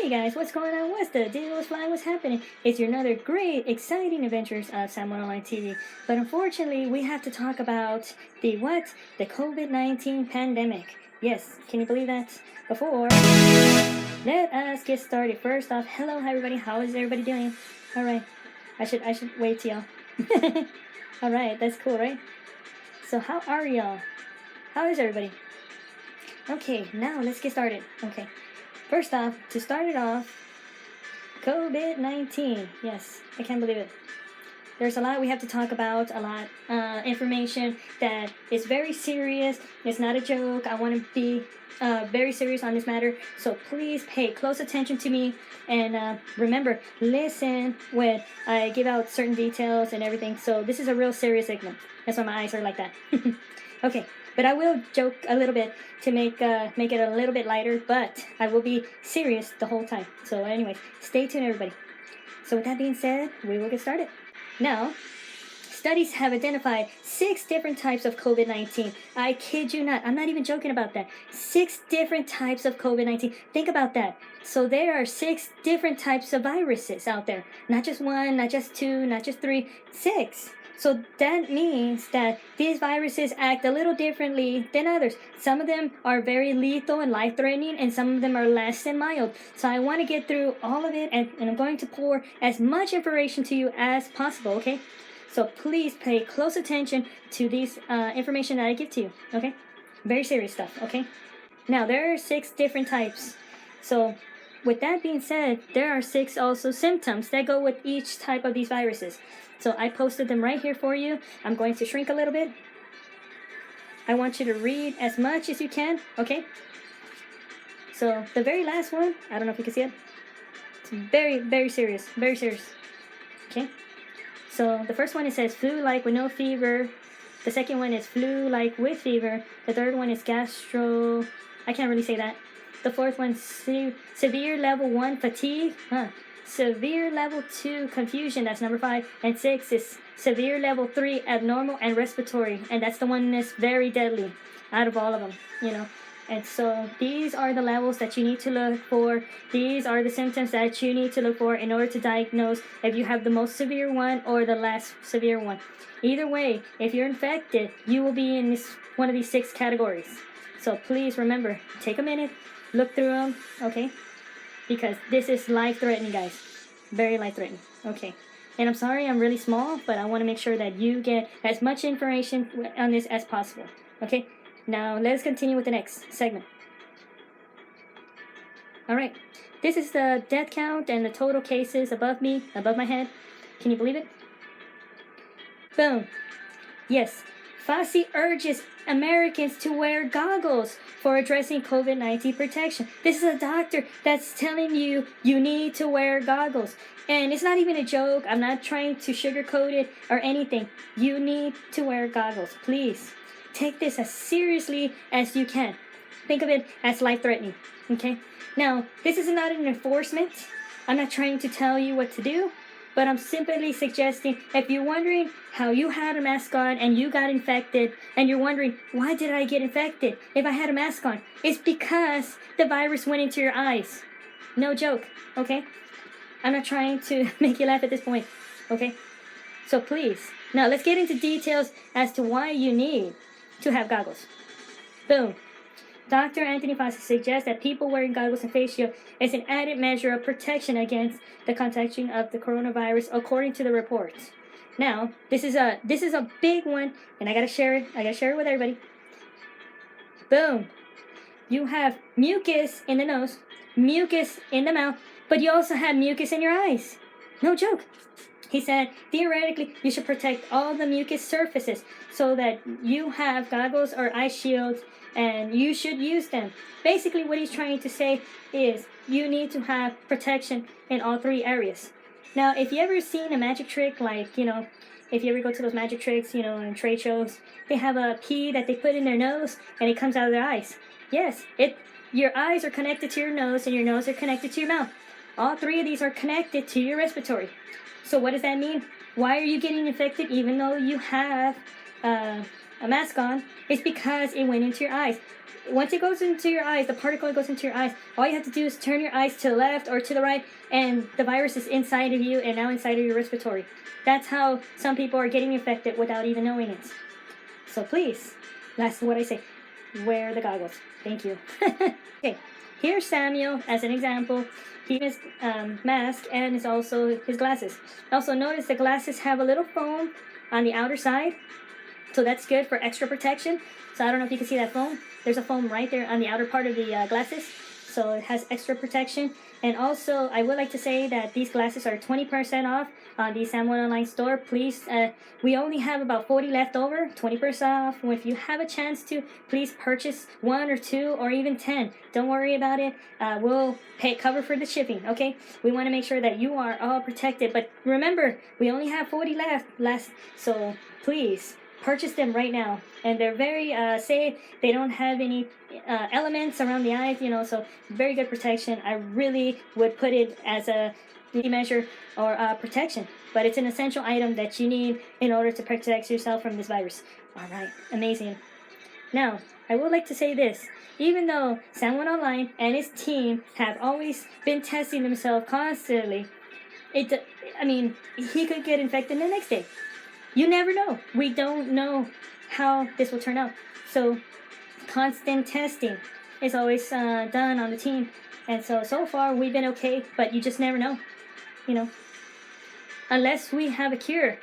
Hey guys, what's going on? What's the deal? What's flying? What's happening? It's your another great, exciting adventures of Sam1Online TV. But unfortunately, we have to talk about the what? The COVID-19 pandemic. Yes, can you believe that? Before, let us get started. First off, hello everybody. How is everybody doing? All right, I should wait till y'all. All right, that's cool, right? So how are y'all? How is everybody? Okay, now let's get started. Okay. First off, to start it off, COVID-19. Yes, I can't believe it. There's a lot we have to talk about, a lot information that is very serious. It's not a joke. I want to be very serious on this matter. So please pay close attention to me and remember, listen when I give out certain details and everything. So this is a real serious segment. That's why my eyes are like that. Okay. But I will joke a little bit to make it a little bit lighter, but I will be serious the whole time. So anyways, stay tuned everybody. So with that being said, we will get started. Now, studies have identified 6 different types of COVID-19. I kid you not. I'm not even joking about that. 6 different types of COVID-19. Think about that. So there are 6 different types of viruses out there. Not just 1, not just 2, not just 3, 6. So that means that these viruses act a little differently than others. Some of them are very lethal and life-threatening, and some of them are less than mild. So I want to get through all of it, and I'm going to pour as much information to you as possible, okay? So please pay close attention to these information that I give to you, okay? Very serious stuff, okay? Now, there are 6 different types. So with that being said, there are 6 also symptoms that go with each type of these viruses. So I posted them right here for you. I'm going to shrink a little bit. I want you to read as much as you can, okay? So the very last one, I don't know if you can see it. It's very, very serious, very serious, okay? So the first one, it says flu-like with no fever. The second one is flu-like with fever. The third one is gastro, I can't really say that. The fourth one, severe level 1 fatigue. Severe level 2 confusion, that's number 5. And 6 is severe level 3 abnormal and respiratory. And that's the one that's very deadly out of all of them, you know. And so these are the levels that you need to look for. These are the symptoms that you need to look for in order to diagnose if you have the most severe one or the less severe one. Either way, if you're infected, you will be in one of these 6 categories. So please remember, take a minute, look through them, okay? Because this is life-threatening, guys. Very life-threatening. Okay. And I'm sorry I'm really small, but I want to make sure that you get as much information on this as possible. Okay? Now, let's continue with the next segment. Alright. This is the death count and the total cases above me, above my head. Can you believe it? Boom. Yes. Fauci urges Americans to wear goggles for addressing COVID-19 protection. This is a doctor that's telling you you need to wear goggles. And it's not even a joke. I'm not trying to sugarcoat it or anything. You need to wear goggles. Please take this as seriously as you can. Think of it as life-threatening. Okay? Now, this is not an enforcement. I'm not trying to tell you what to do. But I'm simply suggesting, if you're wondering how you had a mask on and you got infected, and you're wondering, why did I get infected if I had a mask on? It's because the virus went into your eyes. No joke, okay? I'm not trying to make you laugh at this point, okay? So please, now let's get into details as to why you need to have goggles. Boom. Dr. Anthony Fauci suggests that people wearing goggles and face shield is an added measure of protection against the contagion of the coronavirus, according to the report. Now, this is a big one, and I gotta share it. I gotta share it with everybody. Boom. You have mucus in the nose, mucus in the mouth, but you also have mucus in your eyes. No joke. He said, theoretically, you should protect all the mucus surfaces so that you have goggles or eye shields, and you should use them. Basically, what he's trying to say is you need to have protection in all 3 areas. Now, if you ever seen a magic trick, like, you know, if you ever go to those magic tricks, you know, in trade shows, they have a pea that they put in their nose and it comes out of their eyes. Yes, your eyes are connected to your nose and your nose are connected to your mouth. All 3 of these are connected to your respiratory. So what does that mean? Why are you getting infected even though you have a mask on, it's because it went into your eyes. Once it goes into your eyes, the particle goes into your eyes, all you have to do is turn your eyes to the left or to the right, and the virus is inside of you and now inside of your respiratory. That's how some people are getting infected without even knowing it. So please, that's what I say, wear the goggles. Thank you. Okay, here's Samuel as an example. He has mask and is also his glasses. Also notice the glasses have a little foam on the outer side, so that's good for extra protection. So I don't know if you can see that foam. There's a foam right there on the outer part of the glasses, so it has extra protection. And also, I would like to say that these glasses are 20% off on the Sam1Online store. Please, we only have about 40 left over, 20% off. If you have a chance to, please purchase 1 or 2 or even 10. Don't worry about it. We'll cover for the shipping, okay? We want to make sure that you are all protected. But remember, we only have 40 left, so please purchase them right now. And they're very safe. They don't have any elements around the eyes, so very good protection. I really would put it as a measure or protection, but it's an essential item that you need in order to protect yourself from this virus. All right, amazing. Now, I would like to say this. Even though Sam1Online and his team have always been testing themselves constantly, he could get infected the next day. You never know. We don't know how this will turn out. So constant testing is always done on the team. And so far we've been okay, but you just never know. Unless we have a cure,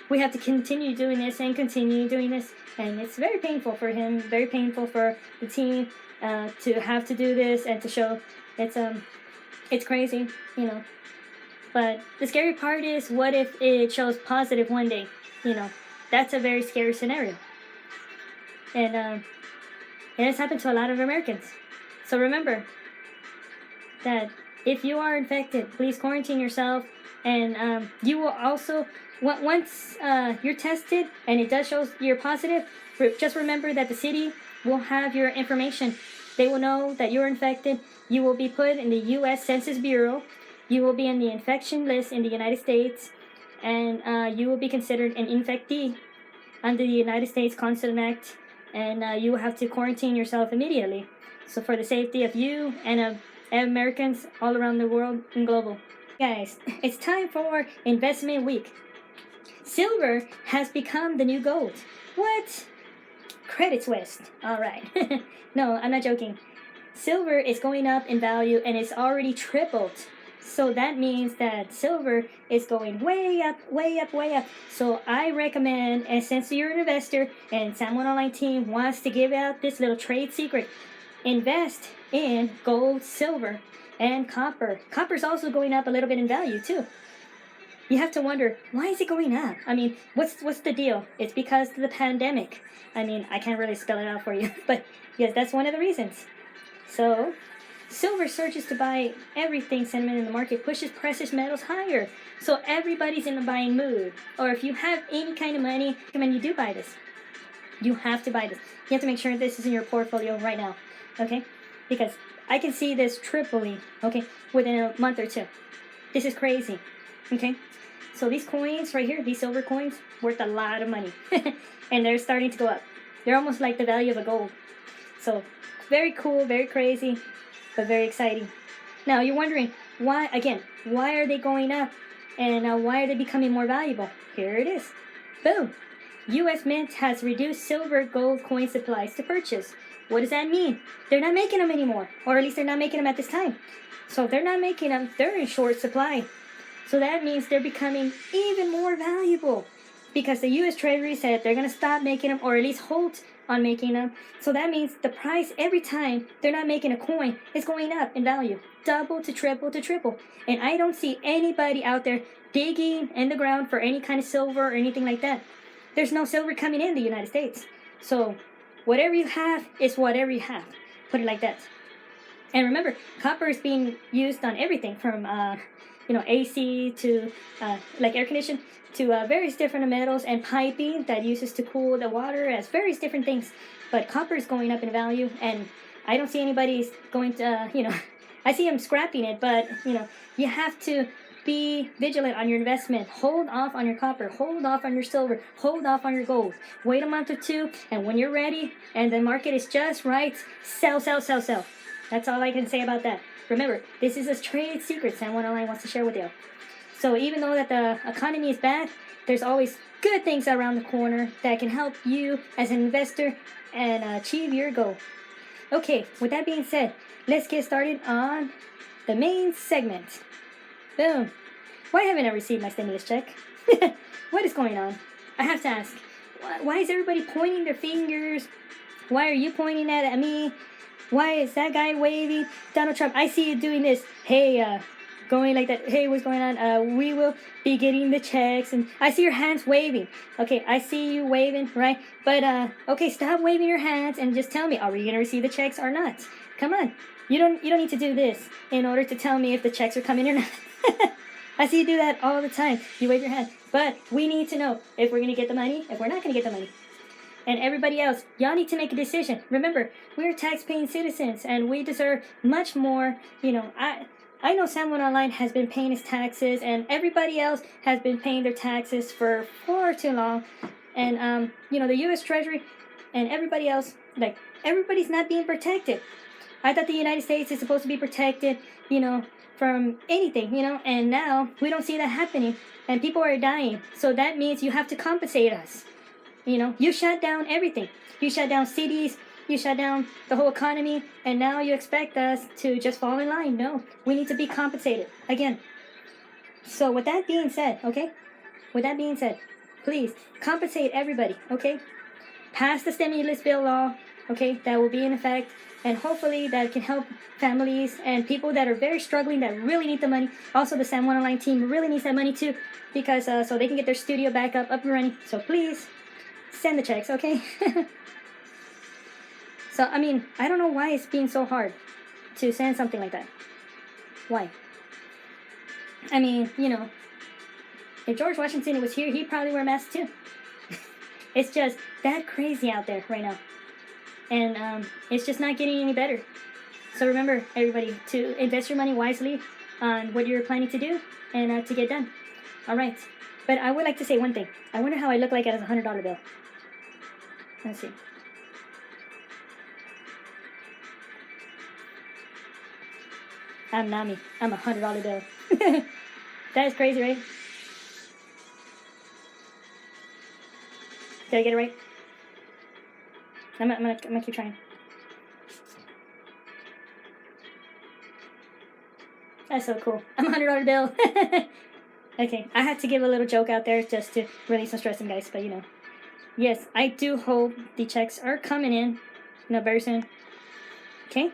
we have to continue doing this and continue doing this. And it's very painful for him, very painful for the team to have to do this and to show. It's crazy, But the scary part is, what if it shows positive one day? That's a very scary scenario. And it's happened to a lot of Americans. So remember that if you are infected, please quarantine yourself. And you will also, once you're tested and it does show you're positive, just remember that the city will have your information. They will know that you're infected. You will be put in the U.S. Census Bureau. You will be in the infection list in the United States. And you will be considered an infectee under the United States Consular Act, and you will have to quarantine yourself immediately. So for the safety of you and of Americans all around the world and global. Guys, it's time for investment week. Silver has become the new gold. What? Credit Suisse. All right. No, I'm not joking. Silver is going up in value and it's already tripled. So that means that silver is going way up, way up, way up. So I recommend, and since you're an investor and Sam1Online team wants to give out this little trade secret, invest in gold, silver, and copper. Copper's also going up a little bit in value too. You have to wonder, why is it going up? What's the deal? It's because of the pandemic. I can't really spell it out for you, but yes, that's one of the reasons. So silver surges to buy everything sentiment in the market, pushes precious metals higher. So everybody's in the buying mood. Or if you have any kind of money, I recommend you do buy this. You have to buy this. You have to make sure this is in your portfolio right now. Okay? Because I can see this tripling, okay, within a month or two. This is crazy. Okay? So these coins right here, these silver coins, worth a lot of money. And they're starting to go up. They're almost like the value of a gold. So very cool, very crazy, but very exciting. Now you're wondering, why are they going up? And why are they becoming more valuable? Here it is. Boom. U.S. Mint has reduced silver gold coin supplies to purchase. What does that mean? They're not making them anymore. Or at least they're not making them at this time. So if they're not making them, they're in short supply. So that means they're becoming even more valuable. Because the U.S. Treasury said they're going to stop making them, or at least hold on making them. So that means the price every time they're not making a coin is going up in value. Double to triple to triple. And I don't see anybody out there digging in the ground for any kind of silver or anything like that. There's no silver coming in the United States. So whatever you have is whatever you have. Put it like that. And remember, copper is being used on everything from AC to like air conditioning to various different metals and piping that uses to cool the water as various different things. But copper is going up in value, and I don't see anybody going to, I see them scrapping it, but, you have to be vigilant on your investment. Hold off on your copper. Hold off on your silver. Hold off on your gold. Wait a month or two, and when you're ready and the market is just right, sell, sell, sell, sell. That's all I can say about that. Remember, this is a trade secret Sam1Online wants to share with you. So even though that the economy is bad, there's always good things around the corner that can help you as an investor and achieve your goal. Okay, with that being said, let's get started on the main segment. Boom. Why haven't I received my stimulus check? What is going on? I have to ask. Why is everybody pointing their fingers? Why are you pointing that at me? Why is that guy waving? Donald Trump, I see you doing this. Hey, going like that. Hey, what's going on? We will be getting the checks. And I see your hands waving. Okay, I see you waving, right? But, okay, stop waving your hands and just tell me, are we going to receive the checks or not? Come on. You don't need to do this in order to tell me if the checks are coming or not. I see you do that all the time. You wave your hand. But we need to know if we're going to get the money, if we're not going to get the money. And everybody else, y'all need to make a decision. Remember, we're tax-paying citizens, and we deserve much more. You know, I know Sam1Online has been paying his taxes, and everybody else has been paying their taxes for far too long. And, you know, the U.S. Treasury and everybody else, like, everybody's not being protected. I thought the United States is supposed to be protected, you know, from anything, you know, and now we don't see that happening, and people are dying. So that means you have to compensate us. You know, you shut down everything. You shut down cities, you shut down the whole economy, and now you expect us to just fall in line. No, we need to be compensated again. So with that being said, okay, with that being said, please compensate everybody, okay? Pass the stimulus bill law, okay, that will be in effect. And hopefully that can help families and people that are very struggling, that really need the money. Also, the Sam1Online team really needs that money too, because so they can get their studio back up and running. So please, send the checks, okay? So, I mean, I don't know why it's being so hard to send something like that. Why? I mean, you know, if George Washington was here, he'd probably wear a mask too. It's just that crazy out there right now. And it's just not getting any better. So remember, everybody, to invest your money wisely on what you're planning to do and to get done. All right. But I would like to say one thing. I wonder how I look like as a $100 bill. Let's see. I'm Nami. I'm a $100 bill. That is crazy, right? Did I get it right? I'm gonna keep trying. That's so cool. I'm a $100 bill. Okay, I had to give a little joke out there just to release some stress, guys. But you know, yes, I do hope the checks are coming in, you know, very soon. Okay.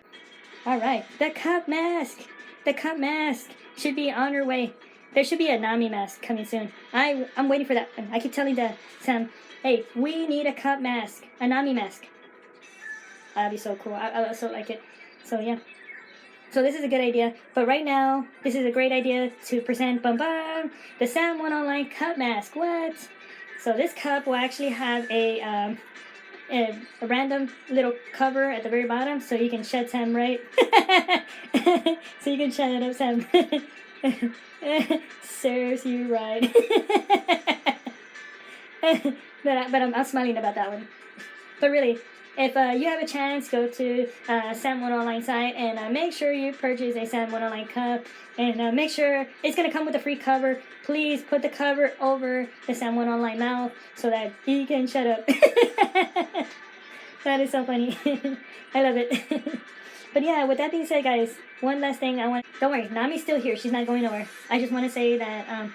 All right. The cup mask. The cup mask should be on her way. There should be a Nami mask coming soon. I'm waiting for that. I keep telling Sam, hey, we need a cup mask, a Nami mask. That'd be so cool. I so like it. So yeah. So this is a good idea. But right now, this is a great idea to present, the Sam1Online cup mask. What? So this cup will actually have a random little cover at the very bottom, so you can shut Sam right. So you can shut it up, Sam. Serves you right. but I'm smiling about that one. But really, if you have a chance, go to Sam1Online site and make sure you purchase a Sam1Online cup, and make sure it's going to come with a free cover. Please put the cover over the Sam1Online mouth so that he can shut up. That is so funny. I love it. But yeah, with that being said, guys, one last thing don't worry, Nami's still here. She's not going nowhere. I just want to say that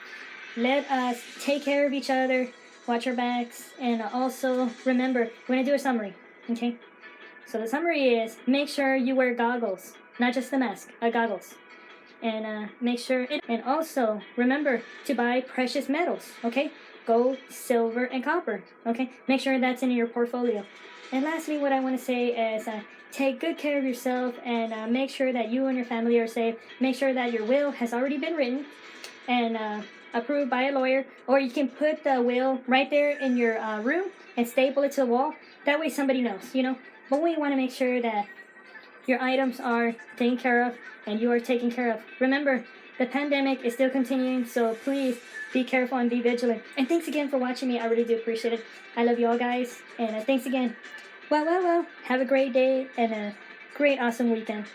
let us take care of each other, watch our backs, and also remember, we're going to do a summary, okay? So the summary is, make sure you wear goggles, not just the mask, goggles. And make sure, and also remember to buy precious metals, okay? Gold, silver, and copper, okay? Make sure that's in your portfolio. And lastly, what I want to say is take good care of yourself and make sure that you and your family are safe. Make sure that your will has already been written and approved by a lawyer, or you can put the will right there in your room and staple it to the wall. That way somebody knows, you know. But we want to make sure that your items are taken care of and you are taken care of. Remember, the pandemic is still continuing, so please be careful and be vigilant. And thanks again for watching me. I really do appreciate it. I love you all, guys. And thanks again. Well. Have a great day and a great, awesome weekend.